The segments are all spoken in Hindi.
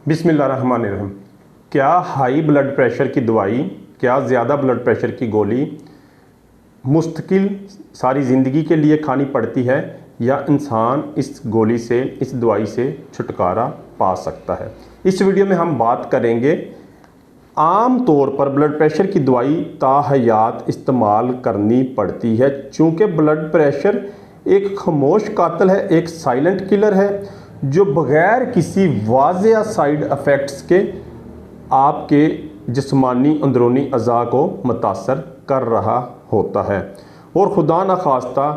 बिस्मिल्लाहिर्रहमानिर्रहीम। क्या हाई ब्लड प्रेशर की दवाई, क्या ज़्यादा ब्लड प्रेशर की गोली मुस्तकिल सारी ज़िंदगी के लिए खानी पड़ती है या इंसान इस गोली से, इस दवाई से छुटकारा पा सकता है? इस वीडियो में हम बात करेंगे आम तौर पर ब्लड प्रेशर की दवाई ताहयात इस्तेमाल करनी पड़ती है, चूँकि ब्लड प्रेशर एक खामोश कातिल है, एक साइलेंट किलर है जो बग़ैर किसी वाज़ेह साइड इफ़ेक्ट्स के आपके जिस्मानी अंदरूनी अज़ा को मुतासर कर रहा होता है और खुदा न खास्ता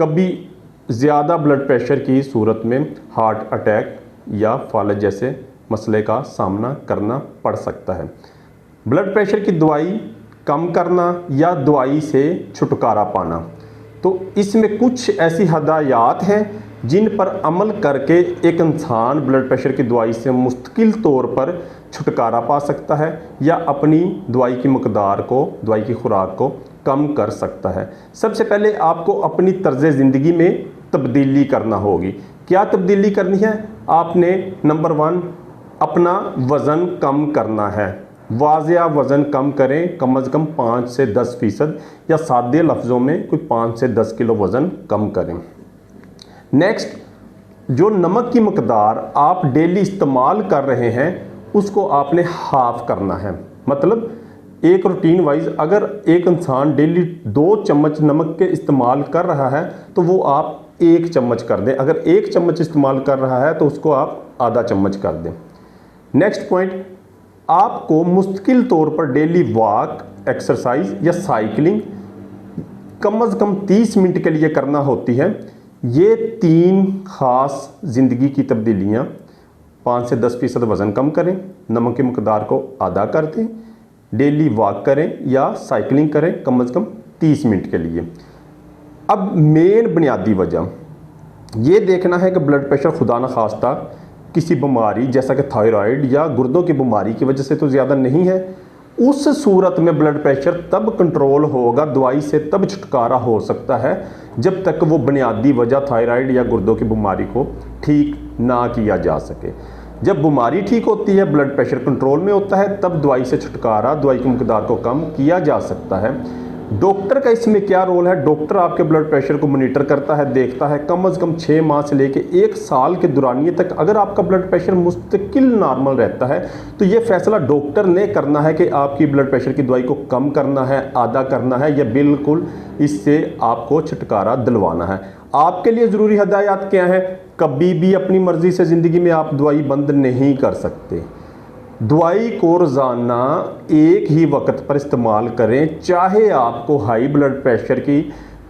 कभी ज़्यादा ब्लड प्रेशर की सूरत में हार्ट अटैक या फालज जैसे मसले का सामना करना पड़ सकता है। ब्लड प्रेशर की दवाई कम करना या दवाई से छुटकारा पाना, तो इसमें कुछ ऐसी हदायत हैं जिन पर अमल करके एक इंसान ब्लड प्रेशर की दवाई से मुस्तकिल तौर पर छुटकारा पा सकता है या अपनी दवाई की मकदार को, दवाई की खुराक को कम कर सकता है। सबसे पहले आपको अपनी तर्ज़ ज़िंदगी में तब्दीली करना होगी। क्या तब्दीली करनी है? आपने नंबर 1 अपना वज़न कम करना है। वाज़ेह वज़न कम करें, कम अज़ कम 5 से 10% या सादे लफ्ज़ों में कोई 5 से 10 किलो वज़न कम करें। नेक्स्ट, जो नमक की मकदार आप डेली इस्तेमाल कर रहे हैं उसको आपने हाफ़ करना है। मतलब एक रूटीन वाइज अगर एक इंसान डेली 2 चम्मच नमक के इस्तेमाल कर रहा है तो वो आप 1 चम्मच कर दें। अगर 1 चम्मच इस्तेमाल कर रहा है तो उसको आप आधा चम्मच कर दें। नेक्स्ट पॉइंट, आपको मुस्तकिल तौर पर डेली वॉक, एक्सरसाइज या साइकिलिंग कम अज़ कम 30 मिनट के लिए करना होती है। ये 3 ख़ास ज़िंदगी की तब्दीलियाँ, 5 से 10% वज़न कम करें, नमक की मकदार को आधा कर दें, डेली वॉक करें या साइकिलिंग करें कम अज़ कम 30 मिनट के लिए। अब मेन बुनियादी वजह ये देखना है कि ब्लड प्रेशर खुदा न खास्ता किसी बीमारी जैसा कि थायराइड या गुर्दों की बीमारी की वजह से तो ज़्यादा नहीं है। उस सूरत में ब्लड प्रेशर तब कंट्रोल होगा, दवाई से तब छुटकारा हो सकता है जब तक वो बुनियादी वजह थायराइड या गुर्दों की बीमारी को ठीक ना किया जा सके। जब बीमारी ठीक होती है, ब्लड प्रेशर कंट्रोल में होता है, तब दवाई से छुटकारा, दवाई की मकदार को कम किया जा सकता है। डॉक्टर का इसमें क्या रोल है? डॉक्टर आपके ब्लड प्रेशर को मॉनिटर करता है, देखता है। कम अज़ कम 6 माह से लेके 1 साल के दौरानिए तक अगर आपका ब्लड प्रेशर मुस्तकिल नॉर्मल रहता है तो ये फैसला डॉक्टर ने करना है कि आपकी ब्लड प्रेशर की दवाई को कम करना है, आधा करना है या बिल्कुल इससे आपको छुटकारा दिलवाना है। आपके लिए ज़रूरी हदायत क्या है? कभी भी अपनी मर्ज़ी से ज़िंदगी में आप दवाई बंद नहीं कर सकते। दवाई को रोज़ाना एक ही वक्त पर इस्तेमाल करें, चाहे आपको हाई ब्लड प्रेशर की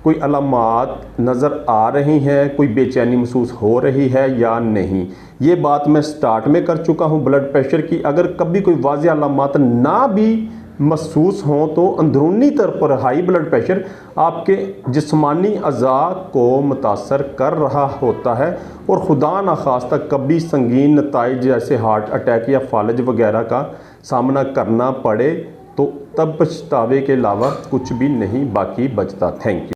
कोई अलामात नज़र आ रही हैं, कोई बेचैनी महसूस हो रही है या नहीं। ये बात मैं स्टार्ट में कर चुका हूँ ब्लड प्रेशर की। अगर कभी कोई वाज़ेह अलामात ना भी महसूस हों तो अंदरूनी तौर पर हाई ब्लड प्रेशर आपके जिस्मानी अज़ा को मुतासर कर रहा होता है और खुदा न खास्ता कभी संगीन नताइज जैसे हार्ट अटैक या फालज वगैरह का सामना करना पड़े तो तब पछतावे के अलावा कुछ भी नहीं बाकी बचता। Thank you.